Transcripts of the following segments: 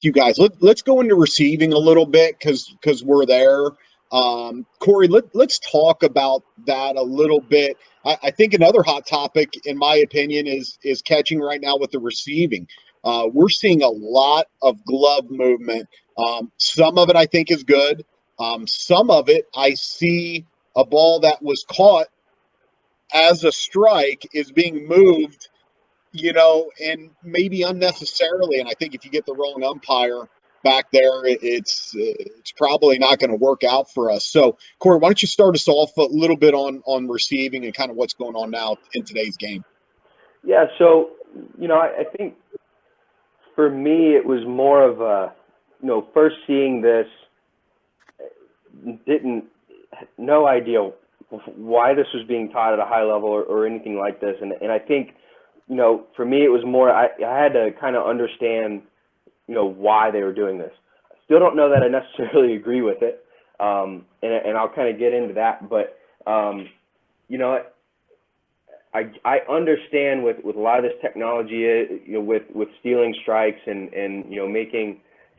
you guys. Let's go into receiving a little bit because we're there. Korey, let's talk about that a little bit. I think another hot topic, in my opinion, is catching right now with the receiving. We're seeing a lot of glove movement. Some of it I think is good. Some of it I see a ball that was caught as a strike is being moved, and maybe unnecessarily. And I think if you get the wrong umpire back there, it's probably not going to work out for us. So, Korey, why don't you start us off a little bit on receiving and kind of what's going on now in today's game? Yeah, so, I think for me it was more of a, first seeing this, no idea why this was being taught at a high level or anything like this. And I think, for me it was more, I had to kind of understand, why they were doing this. I still don't know that I necessarily agree with it. And I'll kind of get into that. But, I understand with a lot of this technology, with stealing strikes and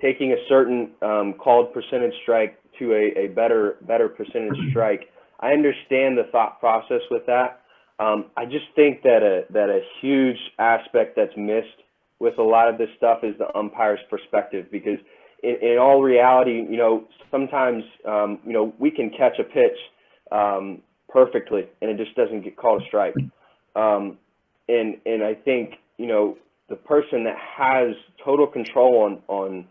taking a certain called percentage strike to a better percentage strike. I understand the thought process with that. I just think that a huge aspect that's missed with a lot of this stuff is the umpire's perspective, because in all reality, sometimes, we can catch a pitch perfectly and it just doesn't get called a strike. And I think, the person that has total control on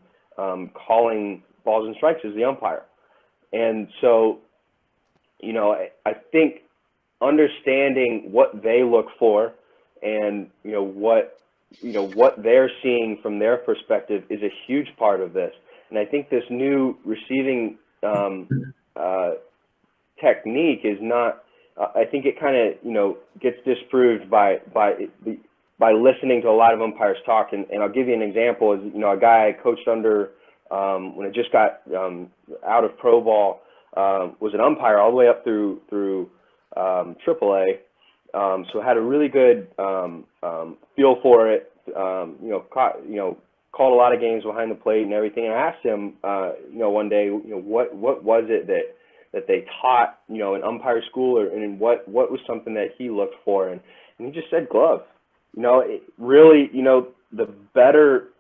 calling balls and strikes is the umpire. And so, I think understanding what they look for and, what they're seeing from their perspective is a huge part of this. And I think this new receiving technique is not, I think it kind of, gets disproved by listening to a lot of umpires talk. And I'll give you an example. Is, a guy I coached under when I just got out of pro ball was an umpire all the way up through AAA. So I had a really good feel for it. Called a lot of games behind the plate and everything. And I asked him, one day, what was it that they taught, in umpire school, and what was something that he looked for, and he just said glove. It really, the better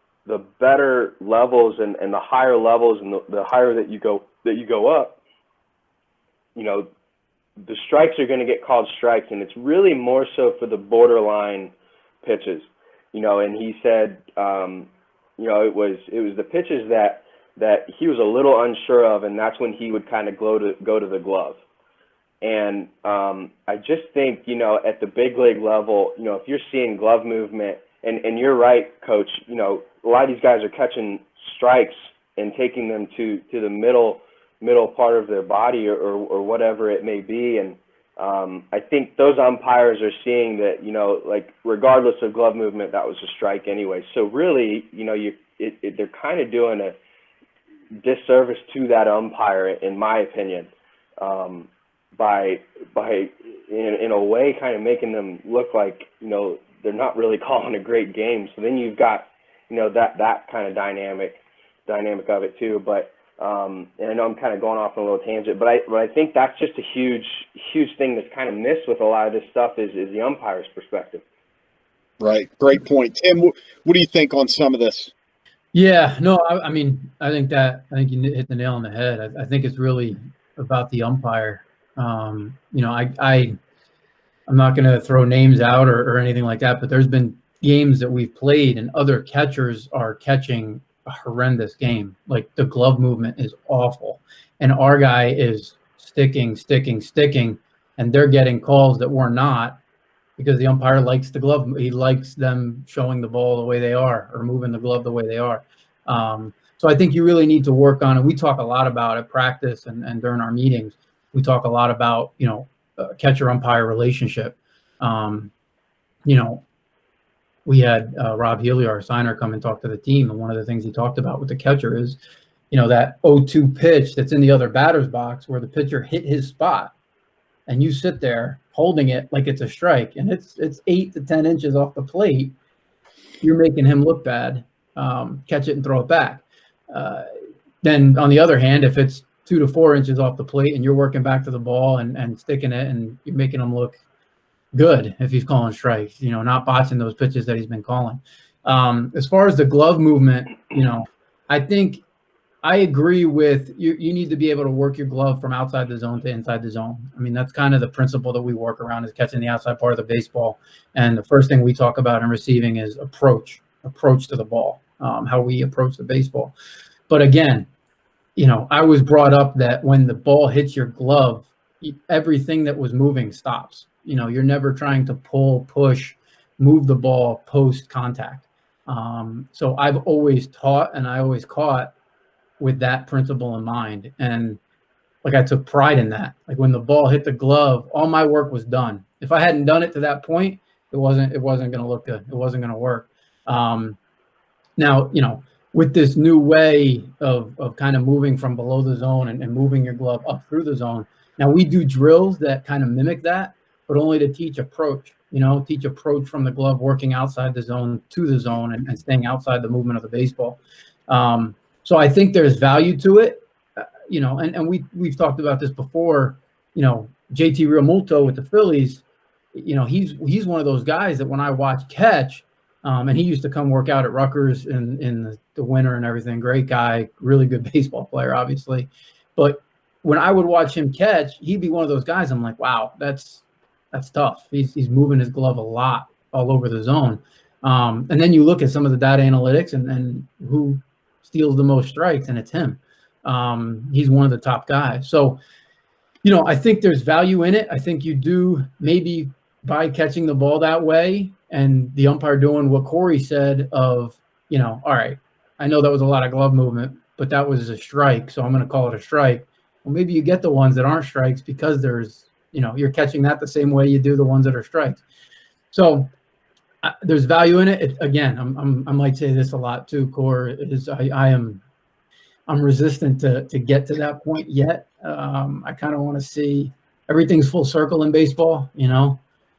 levels and the higher levels and the higher that you go up, the strikes are going to get called strikes, and it's really more so for the borderline pitches, and he said, it was the pitches that he was a little unsure of, and that's when he would kind of go to the glove. And I just think, at the big league level, if you're seeing glove movement, and you're right, Coach, a lot of these guys are catching strikes and taking them to the middle part of their body or whatever it may be. And I think those umpires are seeing that, regardless of glove movement, that was a strike anyway. So really, they're kind of doing a disservice to that umpire, in my opinion, by in a way kind of making them look like, they're not really calling a great game. So then you've got, that kind of dynamic of it too. But and I know I'm kind of going off on a little tangent, but I think that's just a huge thing that's kind of missed with a lot of this stuff is the umpire's perspective. Right. Great point. Tim, what do you think on some of this? Yeah, no, I mean, I think you hit the nail on the head. I think it's really about the umpire. I'm not going to throw names out or anything like that, but there's been games that we've played and other catchers are catching a horrendous game. Like the glove movement is awful. And our guy is sticking, and they're getting calls that we're not, because the umpire likes the glove. He likes them showing the ball the way they are or moving the glove the way they are. So I think you really need to work on it. We talk a lot about at practice and during our meetings. We talk a lot about, catcher-umpire relationship. We had Rob Healy, our signer, come and talk to the team. And one of the things he talked about with the catcher is, that 0-2 pitch that's in the other batter's box where the pitcher hit his spot. And you sit there holding it like it's a strike, and it's 8 to 10 inches off the plate. You're making him look bad. Catch it and throw it back. Then on the other hand, if it's 2 to 4 inches off the plate and you're working back to the ball and sticking it and you're making him look good if he's calling strikes, not botching those pitches that he's been calling. As far as the glove movement, I think I agree with you. You need to be able to work your glove from outside the zone to inside the zone. I mean, that's kind of the principle that we work around, is catching the outside part of the baseball. And the first thing we talk about in receiving is approach to the ball, how we approach the baseball. But again, I was brought up that when the ball hits your glove, everything that was moving stops. You're never trying to pull, push, move the ball post contact. So I've always taught and I always caught with that principle in mind. And I took pride in that. When the ball hit the glove, all my work was done. If I hadn't done it to that point, it wasn't going to look good. It wasn't going to work. Now, with this new way of kind of moving from below the zone and moving your glove up through the zone. Now we do drills that kind of mimic that, but only to teach approach, teach approach from the glove, working outside the zone to the zone and staying outside the movement of the baseball. So I think there's value to it, and we've talked about this before. JT Realmuto with the Phillies, he's one of those guys that when I watch catch, and he used to come work out at Rutgers in the winter and everything. Great guy, really good baseball player, obviously. But when I would watch him catch, he'd be one of those guys. I'm like, wow, that's tough. He's moving his glove a lot all over the zone. And then you look at some of the data analytics and who steals the most strikes, and it's him. He's one of the top guys. So, I think there's value in it. I think you do, maybe by catching the ball that way and the umpire doing what Korey said of, all right, I know that was a lot of glove movement, but that was a strike, so I'm going to call it a strike. Well, maybe you get the ones that aren't strikes because there's, you're catching that the same way you do the ones that are strikes. So there's value in it. Again, I might say this a lot too, Korey, is I'm resistant to get to that point yet. I kind of want to see everything's full circle in baseball.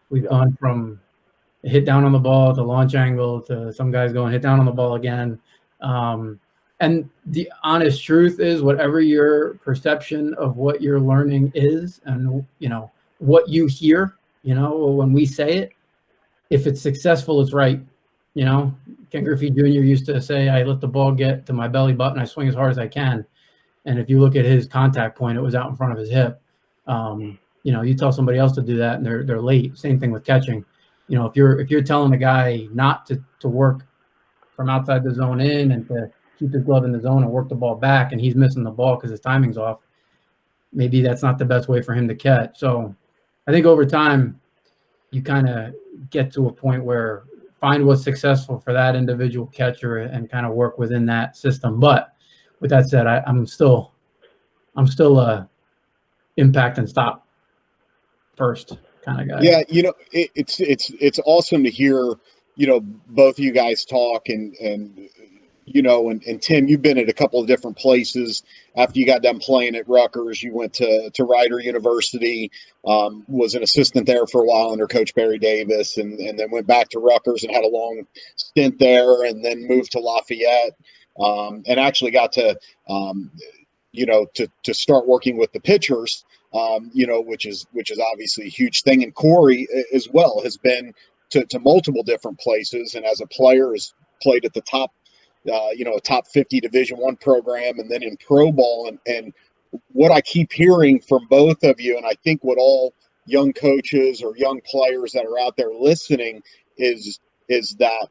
We've gone from a hit down on the ball to launch angle to some guys going hit down on the ball again. And the honest truth is, whatever your perception of what you're learning is, and what you hear, when we say it, if it's successful, it's right. Ken Griffey Jr. used to say, I let the ball get to my belly button, I swing as hard as I can. And if you look at his contact point, it was out in front of his hip. You tell somebody else to do that and they're late. Same thing with catching. If you're telling a guy not to work from outside the zone in and to keep his glove in the zone and work the ball back, and he's missing the ball because his timing's off, maybe that's not the best way for him to catch. So I think over time, you kind of get to a point where find what's successful for that individual catcher and kind of work within that system. But with that said, I'm still impact and stop first kind of guy. Yeah, it's awesome to hear, both of you guys talk and Tim, you've been at a couple of different places. After you got done playing at Rutgers, you went to Rider University, was an assistant there for a while under Coach Barry Davis, and then went back to Rutgers and had a long stint there, and then moved to Lafayette, and actually got to start working with the pitchers, which is obviously a huge thing. And Korey as well has been to multiple different places, and as a player has played at the top. A top 50 Division I program, and then in pro ball. And what I keep hearing from both of you, and I think what all young coaches or young players that are out there listening is that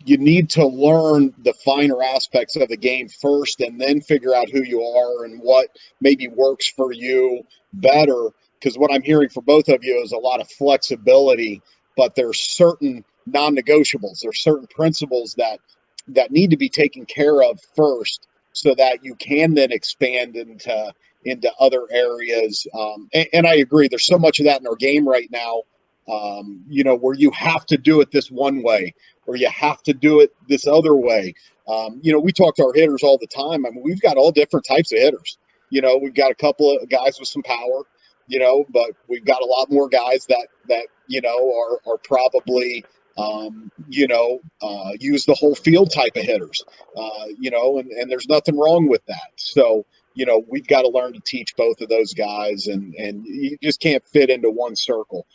you need to learn the finer aspects of the game first, and then figure out who you are and what maybe works for you better. Because what I'm hearing from both of you is a lot of flexibility, but there's certain non-negotiables. There's certain principles that need to be taken care of first, so that you can then expand into other areas. And I agree. There's so much of that in our game right now, where you have to do it this one way, or you have to do it this other way. We talk to our hitters all the time. I mean, we've got all different types of hitters. We've got a couple of guys with some power, but we've got a lot more guys that are probably use the whole field type of hitters, and there's nothing wrong with that. So, we've got to learn to teach both of those guys, and you just can't fit into one circle.